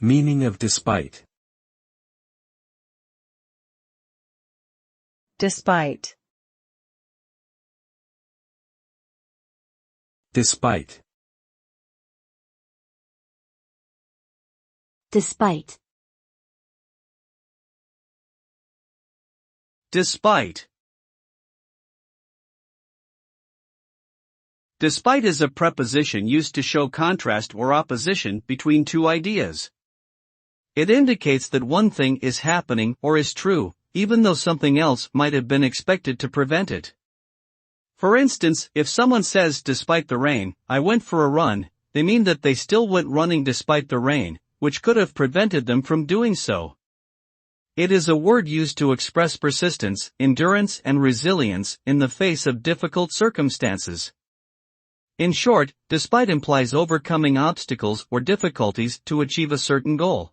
Meaning of despite. Despite. Despite. Despite. Despite. Despite is a preposition used to show contrast or opposition between two ideas. It indicates that one thing is happening or is true, even though something else might have been expected to prevent it. For instance, if someone says, "Despite the rain, I went for a run," they mean that they still went running despite the rain, which could have prevented them from doing so. It is a word used to express persistence, endurance, and resilience in the face of difficult circumstances. In short, despite implies overcoming obstacles or difficulties to achieve a certain goal.